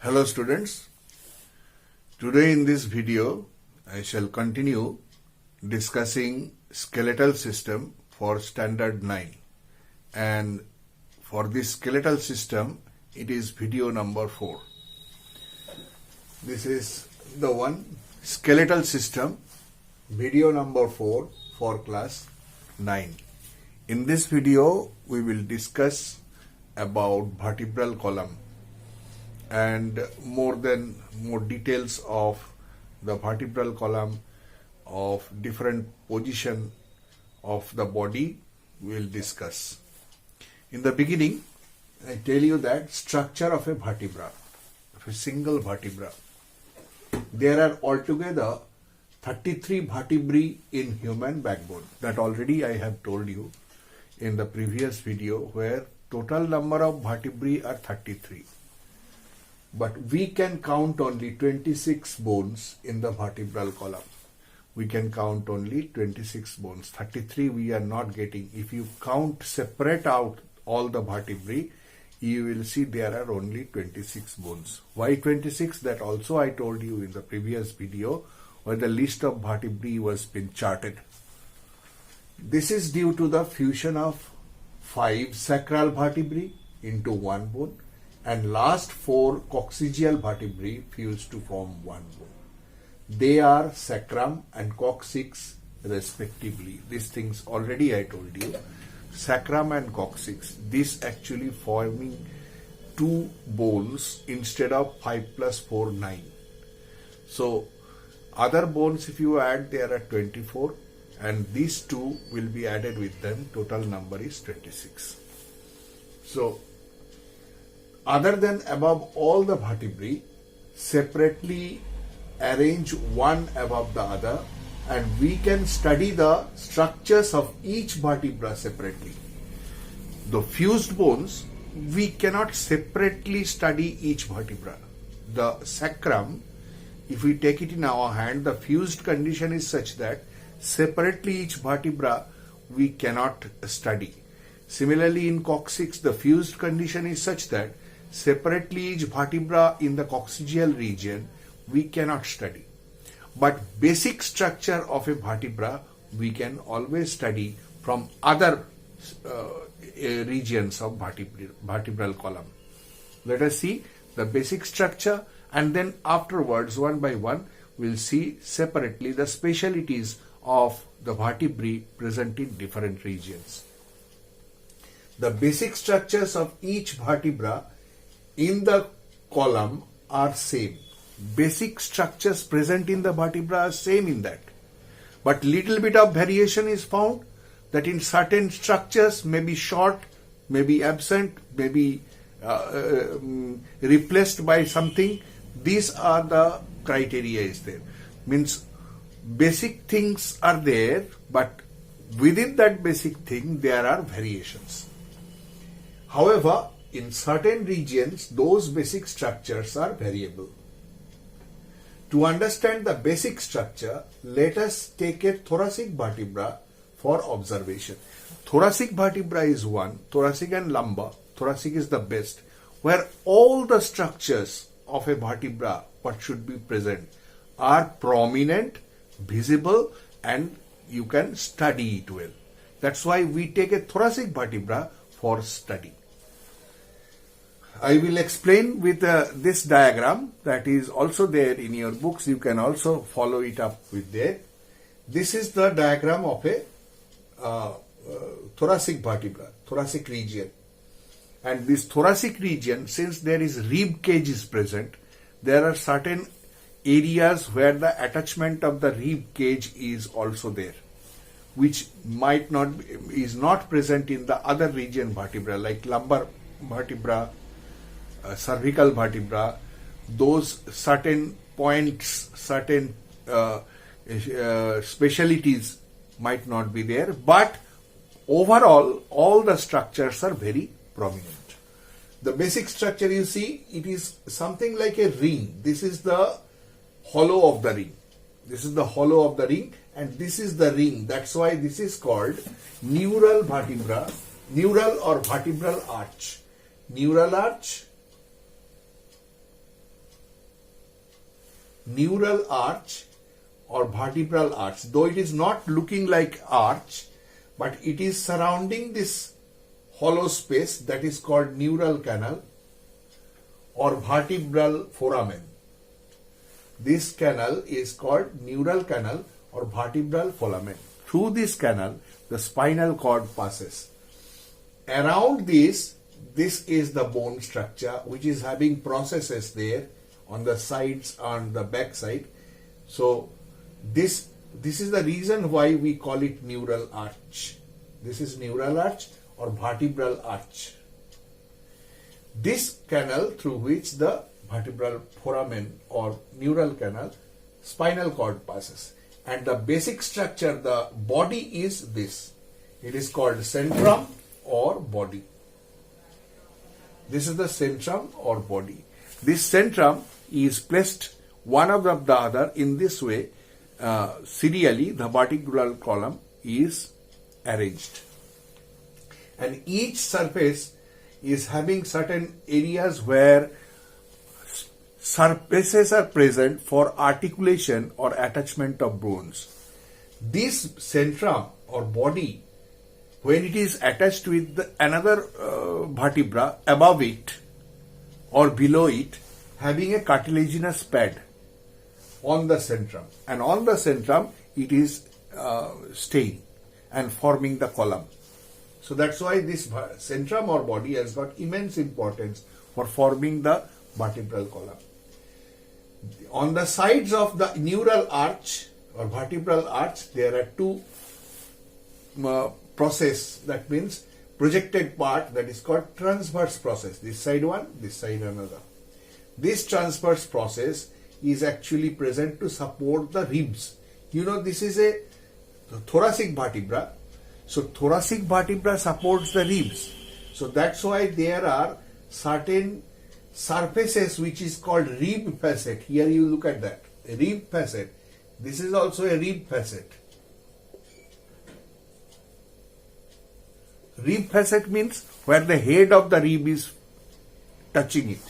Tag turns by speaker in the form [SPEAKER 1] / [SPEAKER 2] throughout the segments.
[SPEAKER 1] Hello students, today in this video I shall continue discussing skeletal system for standard 9, and for this skeletal system it is video number 4. This is the one, skeletal system, video number 4 for class 9. In this video we will discuss about vertebral column and more details of the vertebral column, of different position of the body we will discuss. In the beginning, I tell you that structure of a vertebra, of a single vertebra. There are altogether 33 vertebrae in human backbone. That already I have told you in the previous video, where total number of vertebrae are 33. But we can count only 26 bones in the vertebral column. We can count only 26 bones. 33 we are not getting. If you separate out all the vertebrae, you will see there are only 26 bones. Why 26? That also I told you in the previous video, where the list of vertebrae was been charted. This is due to the fusion of 5 sacral vertebrae into one bone, and last 4 coccygeal vertebrae fused to form one bone. They are sacrum and coccyx respectively. These things already I told you. Sacrum and coccyx, this actually forming 2 bones instead of 5 plus 4, 9. So other bones if you add, there are 24, and these 2 will be added with them. Total number is 26. So other than above all the vertebrae, separately arrange one above the other, and we can study the structures of each vertebra separately. The fused bones, we cannot separately study each vertebra. The sacrum, if we take it in our hand, the fused condition is such that separately each vertebra we cannot study. Similarly, in coccyx, the fused condition is such that separately each vertebra in the coccygeal region we cannot study. But basic structure of a vertebra we can always study from other regions of vertebral column. Let us see the basic structure, and then afterwards one by one we'll see separately the specialties of the vertebrae present in different regions. The basic structures of each vertebra in the column are same. Basic structures present in the vertebra are same in that. But little bit of variation is found, that in certain structures may be short, may be absent, may be replaced by something. These are the criteria is there. Means basic things are there, but within that basic thing there are variations. However, in certain regions, those basic structures are variable. To understand the basic structure, let us take a thoracic vertebra for observation. Thoracic vertebra is one, thoracic and lumbar. Thoracic is the best, where all the structures of a vertebra, what should be present, are prominent, visible, and you can study it well. That's why we take a thoracic vertebra for study. I will explain with this diagram that is also there in your books. You can also follow it up with there. This is the diagram of a thoracic vertebra, thoracic region. And this thoracic region, since there is rib cage is present, there are certain areas where the attachment of the rib cage is also there, which is not present in the other region vertebra, like lumbar vertebra, cervical vertebra. Those certain points, certain specialities might not be there, but overall all the structures are very prominent. The basic structure you see, it is something like a ring. This is the hollow of the ring. This is the hollow of the ring, and this is the ring. That's why this is called neural vertebra, neural or vertebral arch. Neural arch neural arch or vertebral arch, though it is not looking like arch, but it is surrounding this hollow space that is called neural canal or vertebral foramen. This canal is called neural canal or vertebral foramen. Through this canal, the spinal cord passes. Around this is the bone structure, which is having processes there on the sides and the back side. So this is the reason why we call it neural arch. This is neural arch or vertebral arch. This canal through which the vertebral foramen or neural canal, spinal cord passes. And the basic structure, the body is this. It is called centrum or body. This is the centrum or body. This centrum is placed one above the other in this way. Serially, the vertebral column is arranged. And each surface is having certain areas where surfaces are present for articulation or attachment of bones. This centrum or body, when it is attached with another vertebra above it or below it, having a cartilaginous pad on the centrum, and on the centrum it is staying and forming the column. So that's why this centrum or body has got immense importance for forming the vertebral column. On the sides of the neural arch or vertebral arch, there are two process, that means projected part, that is called transverse process. This side one, this side another. This transverse process is actually present to support the ribs. You know, this is a thoracic vertebra. So thoracic vertebra supports the ribs. So that's why there are certain surfaces which is called rib facet. Here you look at that. A rib facet. This is also a rib facet. Rib facet means where the head of the rib is touching it.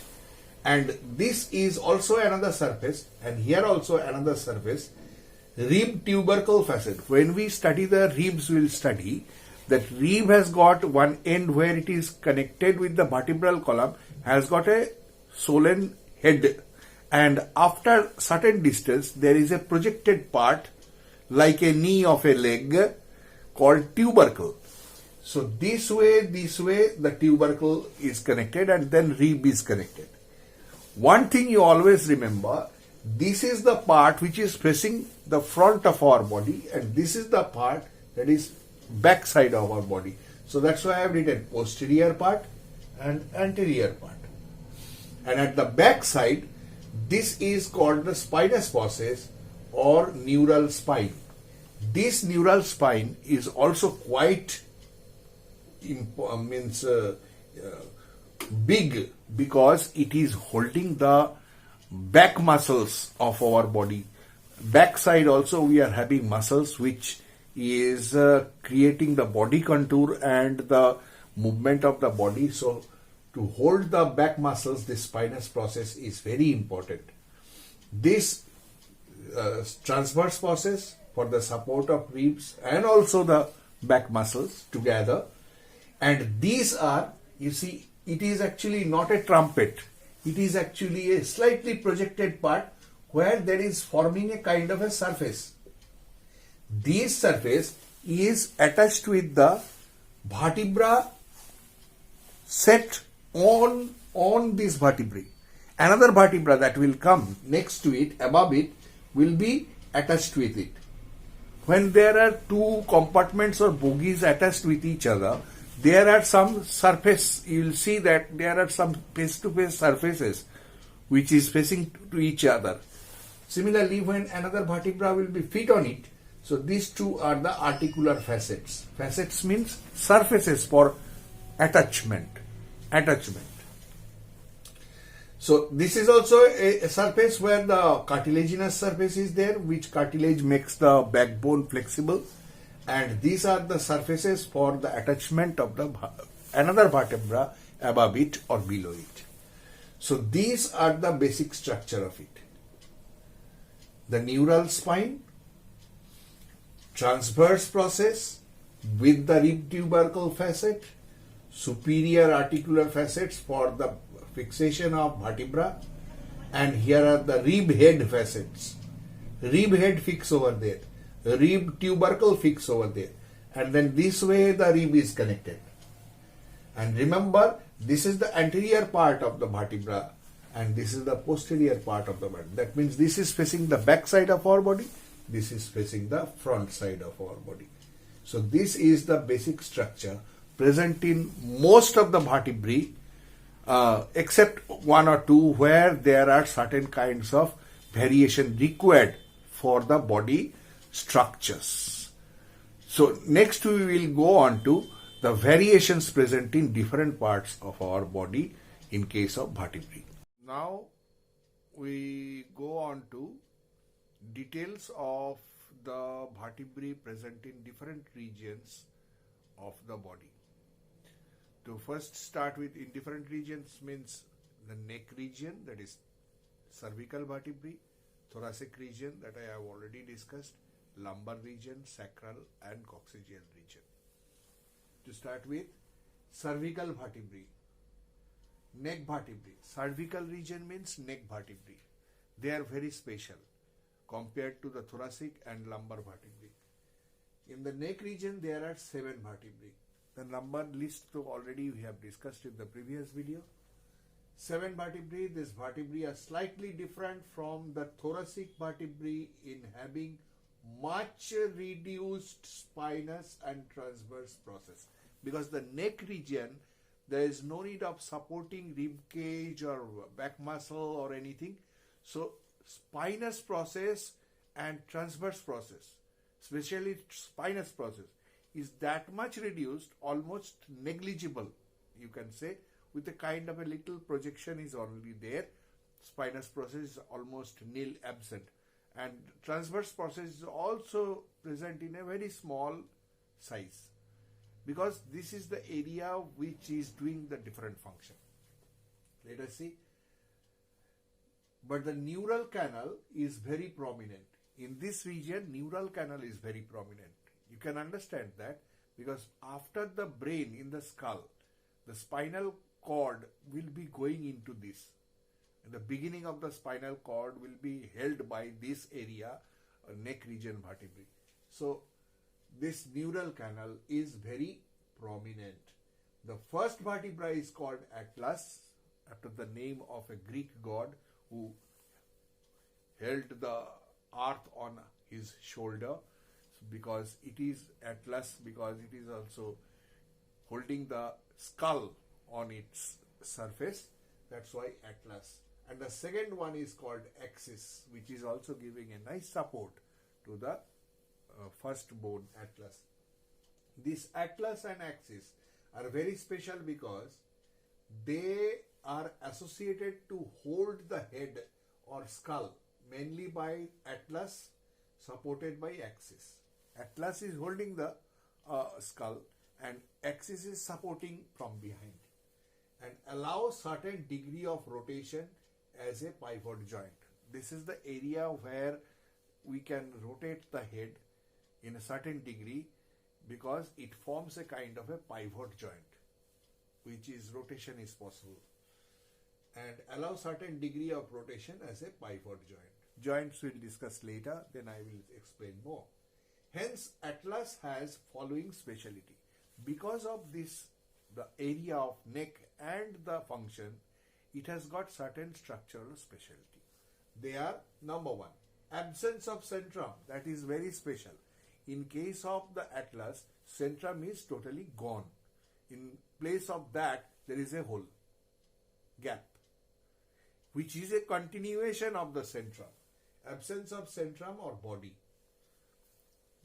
[SPEAKER 1] And this is also another surface, and here also another surface, rib tubercle facet. When we study the ribs, we will study that rib has got one end where it is connected with the vertebral column, has got a swollen head, and after certain distance there is a projected part like a knee of a leg called tubercle. So this way the tubercle is connected and then rib is connected. One thing you always remember, this is the part which is facing the front of our body, and this is the part that is back side of our body. So that's why I have written posterior part and anterior part. And at the back side, this is called the spinous process or neural spine. This neural spine is also quite big, because it is holding the back muscles of our body. Back side also we are having muscles which is creating the body contour and the movement of the body. So to hold the back muscles, this spinous process is very important. This transverse process for the support of ribs and also the back muscles together. And these are, you see, it is actually not a trumpet. It is actually a slightly projected part where there is forming a kind of a surface. This surface is attached with the vertebra set on this vertebrae. Another vertebra that will come next to it, above it, will be attached with it. When there are two compartments or bogies attached with each other, there are some surface, you will see that there are some face-to-face surfaces which is facing to each other. Similarly, when another vertebra will be fit on it, so these two are the articular facets. Facets means surfaces for attachment. So this is also a surface where the cartilaginous surface is there, which cartilage makes the backbone flexible. And these are the surfaces for the attachment of the another vertebra above it or below it. So these are the basic structure of it. the neural spine, transverse process with the rib tubercle facet, superior articular facets for the fixation of vertebra, and here are the rib head facets. Rib head fix over there, rib tubercle fix over there, and then this way the rib is connected. And remember, this is the anterior part of the vertebra and this is the posterior part of the body. That means this is facing the back side of our body, this is facing the front side of our body. So this is the basic structure present in most of the vertebrae, except one or two where there are certain kinds of variation required for the body structures. So next we will go on to the variations present in different parts of our body in case of vertebrae. Now we go on to details of the vertebrae present in different regions of the body. To first start with, in different regions means the neck region, that is cervical vertebrae, thoracic region that I have already discussed, lumbar region, sacral and coccygeal region. To start with, cervical vertebrae, neck vertebrae. Cervical region means neck vertebrae. They are very special compared to the thoracic and lumbar vertebrae. In the neck region, there are 7 vertebrae. The number list already we have discussed in the previous video. 7 vertebrae. These vertebrae are slightly different from the thoracic vertebrae in having much reduced spinous and transverse process. Because the neck region, there is no need of supporting rib cage or back muscle or anything. So spinous process and transverse process, especially spinous process, is that much reduced, almost negligible, you can say, with a kind of a little projection is only there. Spinous process is almost nil, absent, and transverse process is also present in a very small size, because this is the area which is doing the different function. Let us see. But the neural canal is very prominent. In this region, neural canal is very prominent. You can understand that because after the brain in the skull, the spinal cord will be going into this. And the beginning of the spinal cord will be held by this area, neck region vertebrae. So this neural canal is very prominent. The first vertebra is called Atlas, after the name of a Greek god who held the earth on his shoulder, because it is Atlas, because it is also holding the skull on its surface. That's why Atlas. And the second one is called Axis, which is also giving a nice support to the first bone, Atlas. This Atlas and Axis are very special because they are associated to hold the head or skull mainly by Atlas, supported by Axis. Atlas is holding the skull and Axis is supporting from behind, and allow certain degree of rotation as a pivot joint. This is the area where we can rotate the head in a certain degree because it forms a kind of a pivot joint, which is rotation is possible, and allow certain degree of rotation as a pivot joint. Joints we'll discuss later, then I will explain more. Hence, Atlas has following speciality. Because of this, the area of neck and the function, it has got certain structural speciality. They are, number one, absence of centrum. That is very special. In case of the Atlas, centrum is totally gone. In place of that, there is a hole, gap, which is a continuation of the centrum. Absence of centrum or body.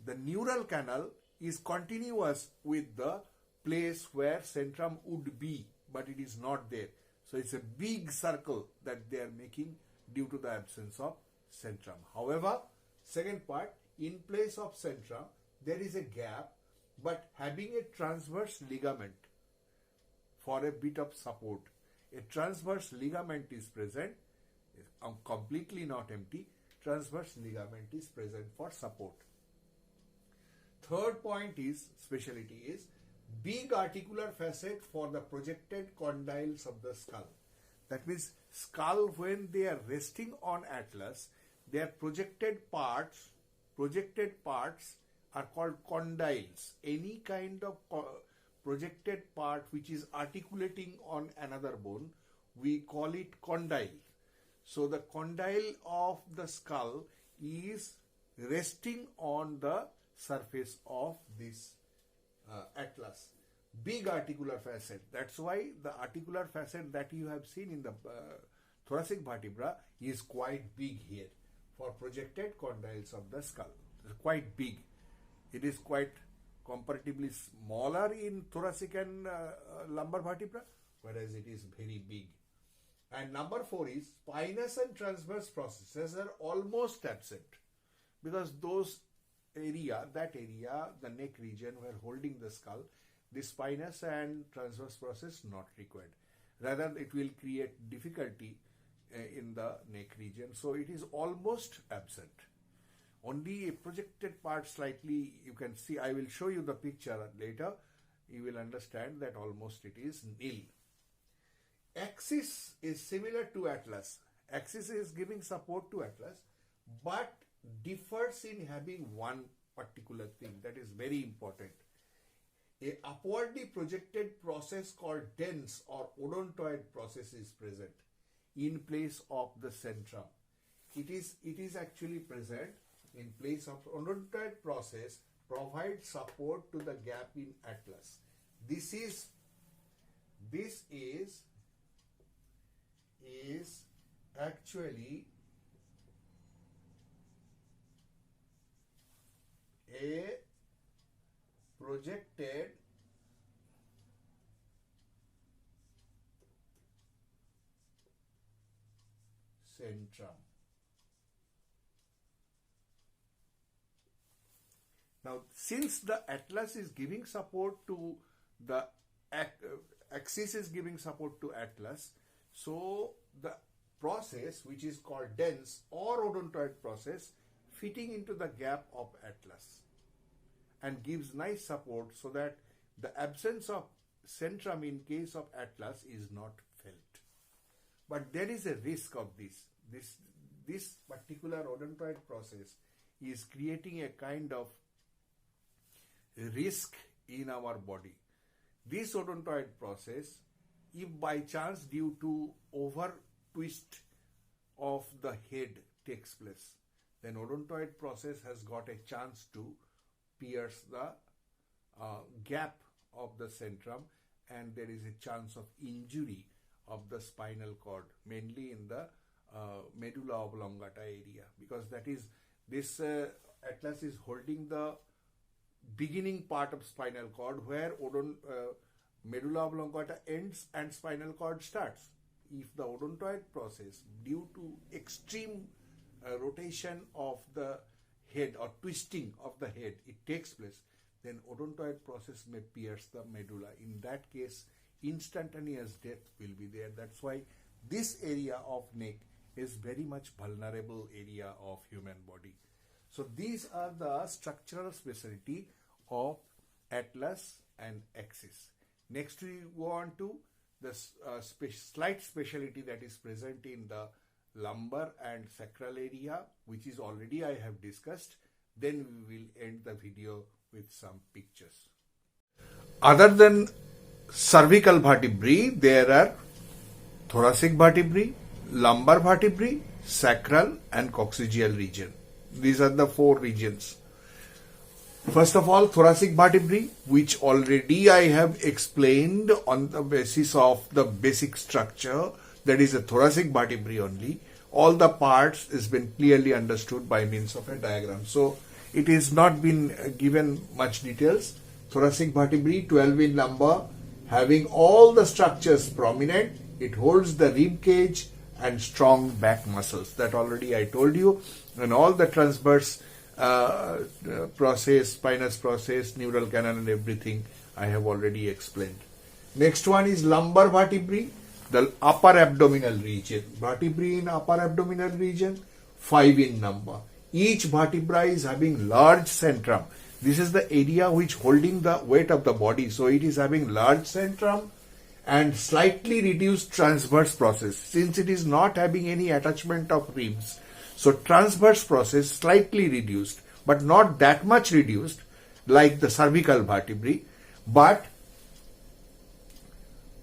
[SPEAKER 1] The neural canal is continuous with the place where centrum would be, but it is not there. So it's a big circle that they are making due to the absence of centrum. However, second part, in place of centrum, there is a gap, but having a transverse ligament for a bit of support. A transverse ligament is present, completely not empty, transverse ligament is present for support. Third point is, speciality is, big articular facet for the projected condyles of the skull. That means skull, when they are resting on atlas, their projected parts are called condyles. Any kind of projected part which is articulating on another bone, we call it condyle. So the condyle of the skull is resting on the surface of this atlas. Big articular facet. That's why the articular facet that you have seen in the thoracic vertebra is quite big here for projected condyles of the skull. It's quite big. It is quite comparatively smaller in thoracic and lumbar vertebra, whereas it is very big. And number 4 is spinous and transverse processes are almost absent, because that area, the neck region where holding the skull, the spinous and transverse process not required. Rather, it will create difficulty in the neck region. So it is almost absent. Only a projected part slightly you can see. I will show you the picture later. You will understand that almost it is nil. Axis is similar to atlas. Axis is giving support to atlas, but differs in having one particular thing that is very important. A upwardly projected process called dens or odontoid process is present in place of the centrum. It is actually present in place of odontoid process, provides support to the gap in atlas. This is actually a projected centrum. Now, since the atlas is giving support to the axis is giving support to atlas, so the process, which is called dens or odontoid process, fitting into the gap of atlas and gives nice support, so that the absence of centrum in case of atlas is not felt. But there is a risk of this. This particular odontoid process is creating a kind of risk in our body. This odontoid process, if by chance due to over twist of the head takes place, then odontoid process has got a chance to pierce the gap of the centrum, and there is a chance of injury of the spinal cord, mainly in the medulla oblongata area, because that is this atlas is holding the beginning part of spinal cord where medulla oblongata ends and spinal cord starts. If the odontoid process, due to extreme rotation of the head or twisting of the head, it takes place, then odontoid process may pierce the medulla. In that case, instantaneous death will be there. That's why this area of neck is very much vulnerable area of human body. So these are the structural specialty of atlas and axis. Next we go on to the slight specialty that is present in the lumbar and sacral area, which is already I have discussed. Then we will end the video with some pictures. Other than cervical vertebrae, there are thoracic vertebrae, lumbar vertebrae, sacral and coccygeal region. These are the 4 regions. First of all, thoracic vertebrae, which already I have explained on the basis of the basic structure, that is a thoracic vertebrae only. All the parts has been clearly understood by means of a diagram. So it is not been given much details. Thoracic vertebrae, 12 in number, having all the structures prominent. It holds the rib cage and strong back muscles. That already I told you. And all the transverse process, spinous process, neural canal and everything I have already explained. Next one is lumbar vertebrae, the upper abdominal region. Vertebrae in upper abdominal region, 5 in number. Each vertebra is having large centrum. This is the area which holding the weight of the body. So it is having large centrum and slightly reduced transverse process, since it is not having any attachment of ribs. So transverse process slightly reduced, but not that much reduced like the cervical vertebrae, but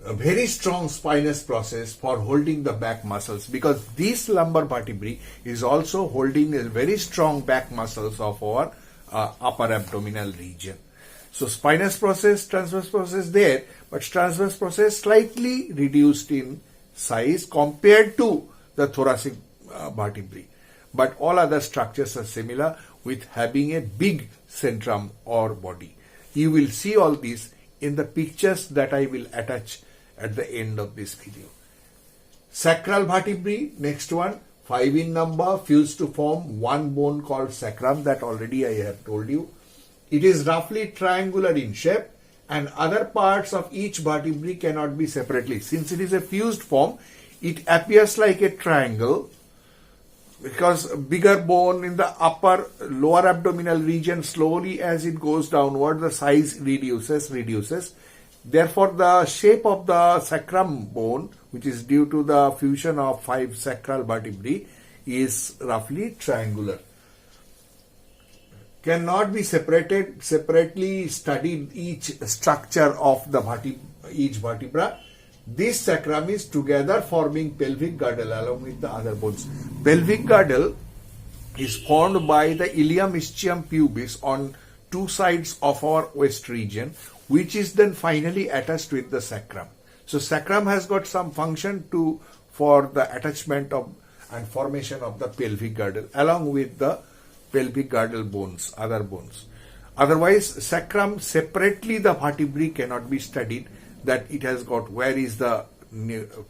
[SPEAKER 1] a very strong spinous process for holding the back muscles, because this lumbar vertebrae is also holding a very strong back muscles of our upper abdominal region. So spinous process, transverse process there, but transverse process slightly reduced in size compared to the thoracic vertebrae. But all other structures are similar with having a big centrum or body. You will see all these in the pictures that I will attach at the end of this video. Sacral vertebrae, next one, 5 in number, fused to form one bone called sacrum, that already I have told you. It is roughly triangular in shape, and other parts of each vertebrae cannot be separately. Since it is a fused form, it appears like a triangle, because bigger bone in the upper lower abdominal region, slowly as it goes downward, the size reduces. Therefore, the shape of the sacrum bone, which is due to the fusion of 5 sacral vertebrae, is roughly triangular. Cannot be separately studied each structure of the each vertebra. This sacrum is together forming pelvic girdle along with the other bones. Pelvic girdle is formed by the ilium ischium pubis on two sides of our waist region, which is then finally attached with the sacrum. So sacrum has got some function for the attachment of and formation of the pelvic girdle along with the pelvic girdle bones, other bones. Otherwise, sacrum separately, the vertebrae cannot be studied, that it has got where is the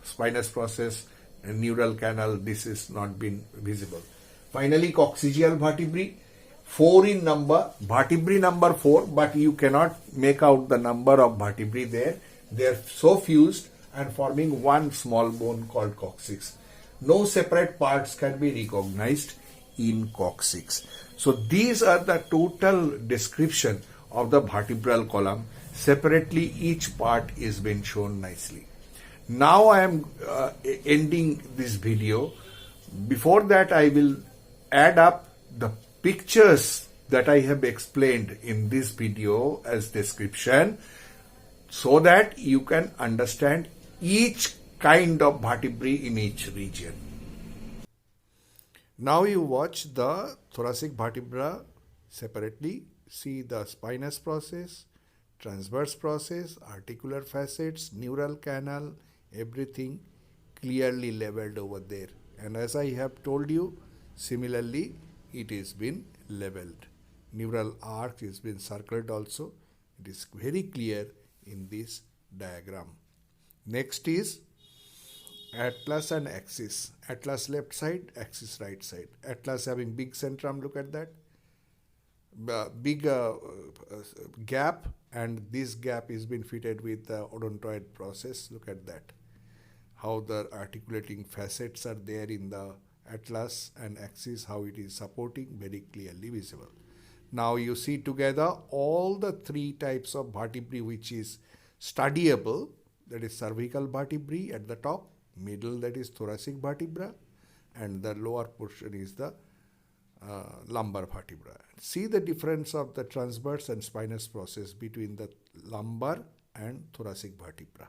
[SPEAKER 1] spinous process, neural canal, this is not been visible. Finally, coccygeal vertebrae, 4 in number, vertebrae number 4, but you cannot make out the number of vertebrae there. They are so fused and forming one small bone called coccyx. No separate parts can be recognized in coccyx. So these are the total description of the vertebral column. Separately, each part is been shown nicely. Now I am ending this video. Before that, I will add up the pictures that I have explained in this video as description, so that you can understand each kind of vertebrae in each region. Now you watch the thoracic vertebra separately. See the spinous process, transverse process, articular facets, neural canal, everything clearly labeled over there. And as I have told you, similarly it is been labeled. Neural arc is been circled also. It is very clear in this diagram. Next is atlas and axis. Atlas left side, axis right side. Atlas having big centrum, look at that. Big gap, and this gap is been fitted with the odontoid process. Look at that. How the articulating facets are there in the atlas and axis, how it is supporting, very clearly visible. Now you see together all the 3 types of vertebrae which is studyable, that is cervical vertebrae at the top, middle that is thoracic vertebra, and the lower portion is the lumbar vertebra. See the difference of the transverse and spinous process between the lumbar and thoracic vertebra.